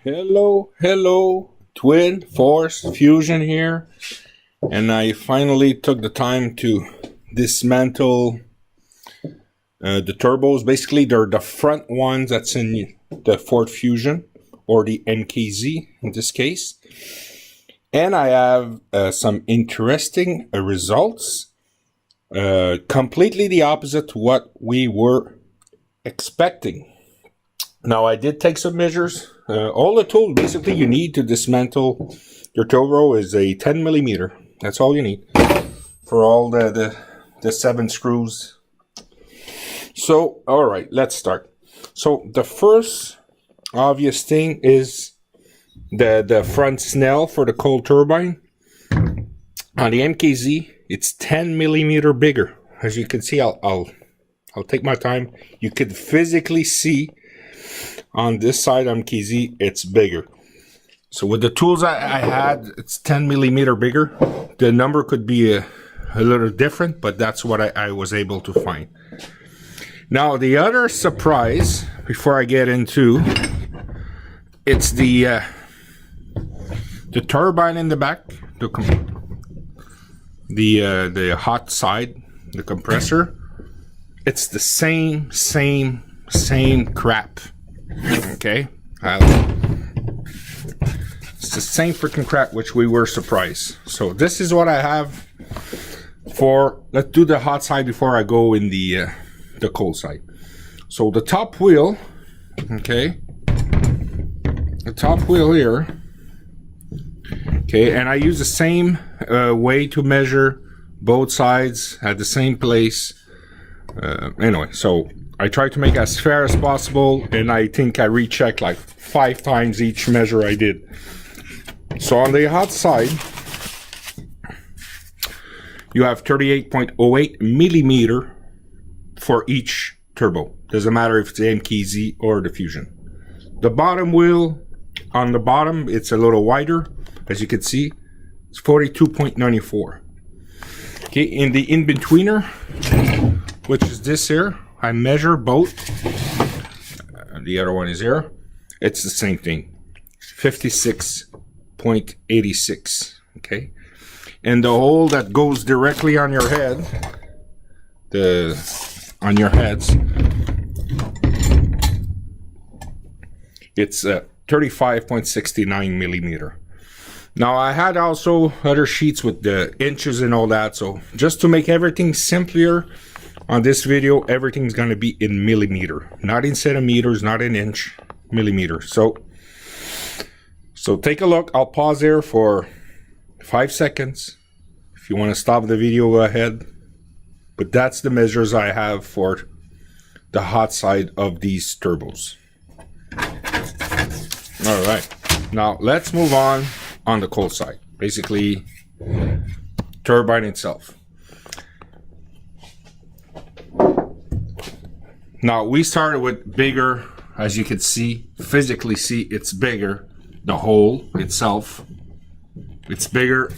Hello, twin force fusion here, and I finally took the time to dismantle the turbos. Basically, they're the front ones that's in the Ford Fusion, or the MKZ in this case. And I have some interesting results, completely the opposite to what we were expecting. Now, I did take some measures. All the tools basically you need to dismantle your turbo is a 10 millimeter. That's all you need for all the 7 screws. So, all right, let's start. So the first obvious thing is the front snell for the cold turbine. On the MKZ, it's 10 millimeter bigger. As you can see, I'll take my time. You could physically see on this side MKZ, it's bigger. So with the tools I had, it's 10 millimeter bigger. The number could be a little different, but that's what I was able to find. Now, the other surprise, before I get into, it's the turbine in the back, the hot side, the compressor. It's the same crap. Okay, it's the same freaking crap, which we were surprised. So this is what I have for. Let's do the hot side before I go in the cold side. So the top wheel, okay, the top wheel here, okay, and I use the same way to measure both sides at the same place. Anyway, so I try to make as fair as possible, and I think I rechecked like 5 times each measure I did. So on the hot side, you have 38.08 millimeter for each turbo. Doesn't matter if it's the MKZ or the Fusion. The bottom wheel, on the bottom, it's a little wider. As you can see, it's 42.94. Okay, in the in-betweener, which is this here, I measure both. The other one is here. It's the same thing. 56.86. Okay. And the hole that goes directly on your head, on your heads, it's 35.69 millimeter. Now, I had also other sheets with the inches and all that. So just to make everything simpler, on this video, everything's going to be in millimeter, not in centimeters, not in inch, millimeter. So take a look. I'll pause there for 5 seconds. If you want to stop the video, go ahead. But that's the measures I have for the hot side of these turbos. All right. Now, let's move on the cold side. Basically, turbine itself. Now, we started with bigger. As you can see, physically see, it's bigger. The hole itself, it's bigger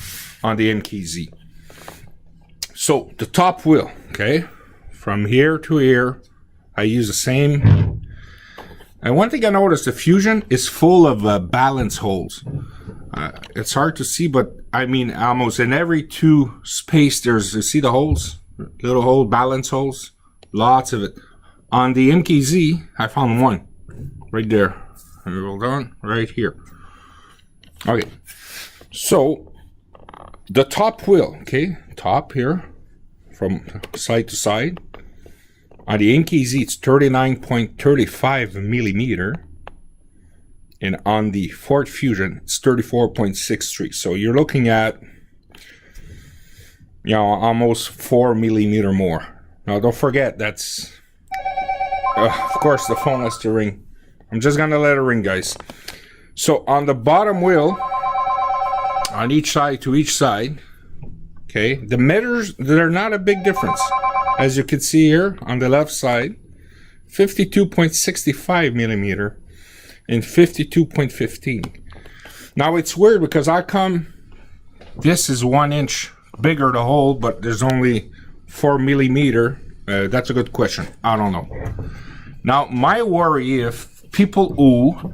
on the MKZ. So the top wheel, okay, from here to here, I use the same. And one thing I noticed, the Fusion is full of balance holes. It's hard to see, but I mean, almost in every 2 space, there's, you see the holes? Little hole, balance holes, lots of it. On the MKZ, I found one right there. Hold on, right here. Okay, so the top wheel, okay, top here, from side to side. On the MKZ, it's 39.35 millimeter, and on the Ford Fusion, it's 34.63. So you're looking at, you know, almost 4 millimeter more. Now, don't forget, that's, of course, the phone has to ring. I'm just gonna let it ring, guys. So on the bottom wheel, on each side to each side, okay, the meters, they're not a big difference. As you can see here on the left side, 52.65 millimeter and 52.15. Now it's weird because this is 1 inch bigger the hole, but there's only 4 millimeter. That's a good question. I don't know. Now my worry, if people who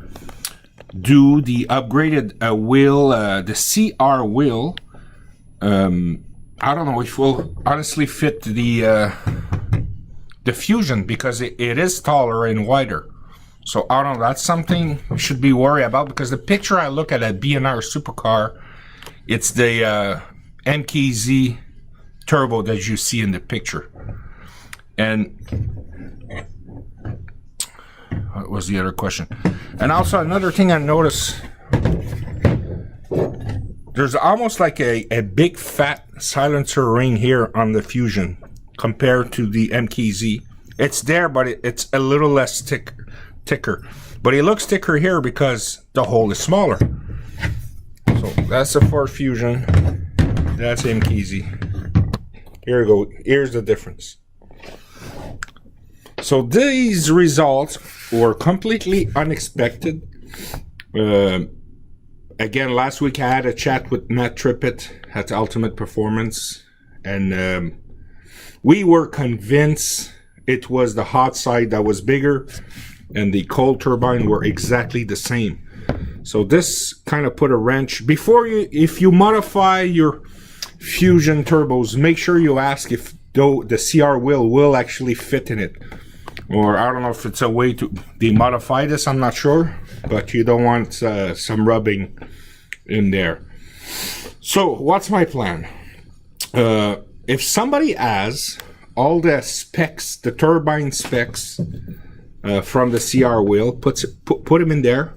do the upgraded wheel, the CR wheel. I don't know if will honestly fit the Fusion, because it is taller and wider. So I don't know, that's something we should be worried about, because the picture I look at BNR supercar, it's the MKZ turbo that you see in the picture. And what was the other question? And also another thing I noticed, there's almost like a big fat silencer ring here on the Fusion compared to the MKZ. It's there, but it's a little less thicker. But it looks thicker here because the hole is smaller. So that's the Ford Fusion. That's MKZ. Here we go. Here's the difference. So these results were completely unexpected. Again, last week I had a chat with Matt Trippett at Ultimate Performance, and we were convinced it was the hot side that was bigger and the cold turbine were exactly the same. So this kind of put a wrench. Before if you modify your Fusion turbos, make sure you ask if the CR wheel will actually fit in it. Or I don't know if it's a way to demodify this, I'm not sure, but you don't want some rubbing in there. So what's my plan? If somebody has all the specs, the turbine specs from the CR wheel, put them in there.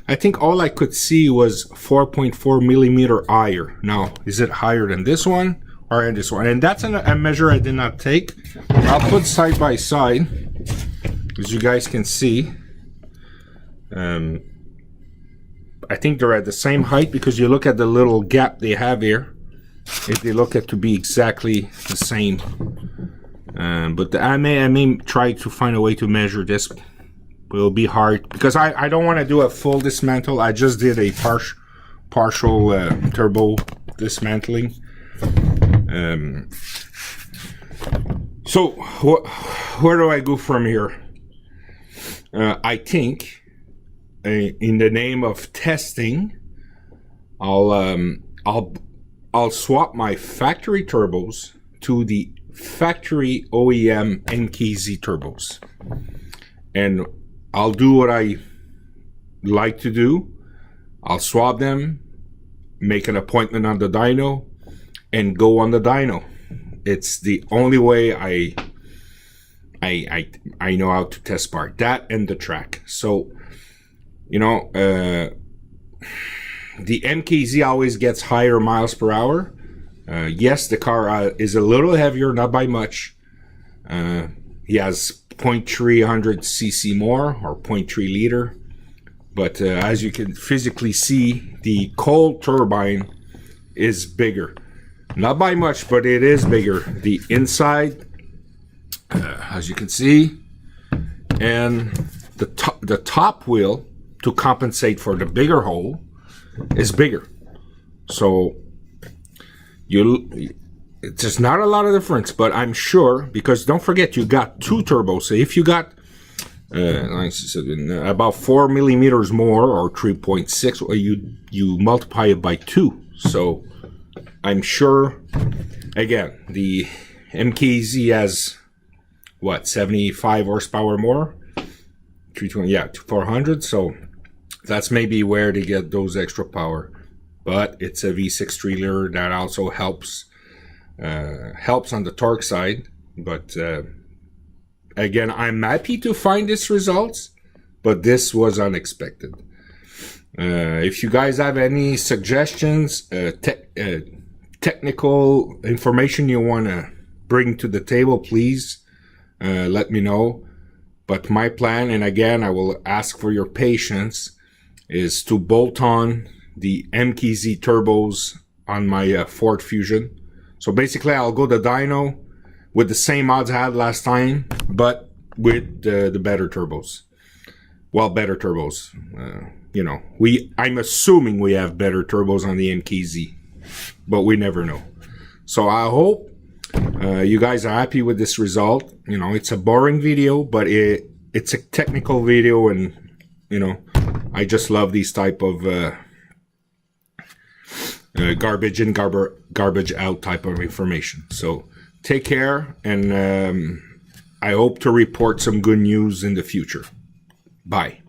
I think all I could see was 4.4 millimeter higher. Now, is it higher than this one or in this one? And that's a measure I did not take. I'll put side by side, as you guys can see. I think they're at the same height, because you look at the little gap they have here. They look at to be exactly the same. But I may try to find a way to measure this. Will be hard, because I don't want to do a full dismantle. I just did a partial turbo dismantling. So where do I go from here? I think in the name of testing, I'll swap my factory turbos to the factory OEM MKZ turbos, and I'll do what I like to do. I'll swap them, make an appointment on the dyno, and go on the dyno. It's the only way I know how to test part, that and the track. So, you know, the MKZ always gets higher miles per hour. Yes, the car is a little heavier, not by much. He has 0.300 cc more, or 0.3 liter. But as you can physically see, the cold turbine is bigger. Not by much, but it is bigger. The inside, as you can see, and the top wheel, to compensate for the bigger hole, is bigger. So it's not a lot of difference, but I'm sure, because don't forget, you got two turbos. So if you got about 4 millimeters more, or 3.6, you multiply it by 2. So I'm sure, again, the MKZ has what, 75 horsepower more, 320, yeah, 400. So that's maybe where they get those extra power. But it's a V6 3-liter that also helps on the torque side. But again, I'm happy to find these results, but this was unexpected. If you guys have any suggestions, technical information you want to bring to the table, please let me know. But my plan, and again, I will ask for your patience, is to bolt on the MKZ turbos on my Ford Fusion. So basically, I'll go the dyno with the same odds I had last time, but with the better turbos. Well, better turbos. You know, I'm assuming we have better turbos on the MKZ, but we never know. So I hope you guys are happy with this result. You know, it's a boring video, but it's a technical video, and you know, I just love these type of garbage in, garbage out type of information. So take care, and I hope to report some good news in the future. Bye.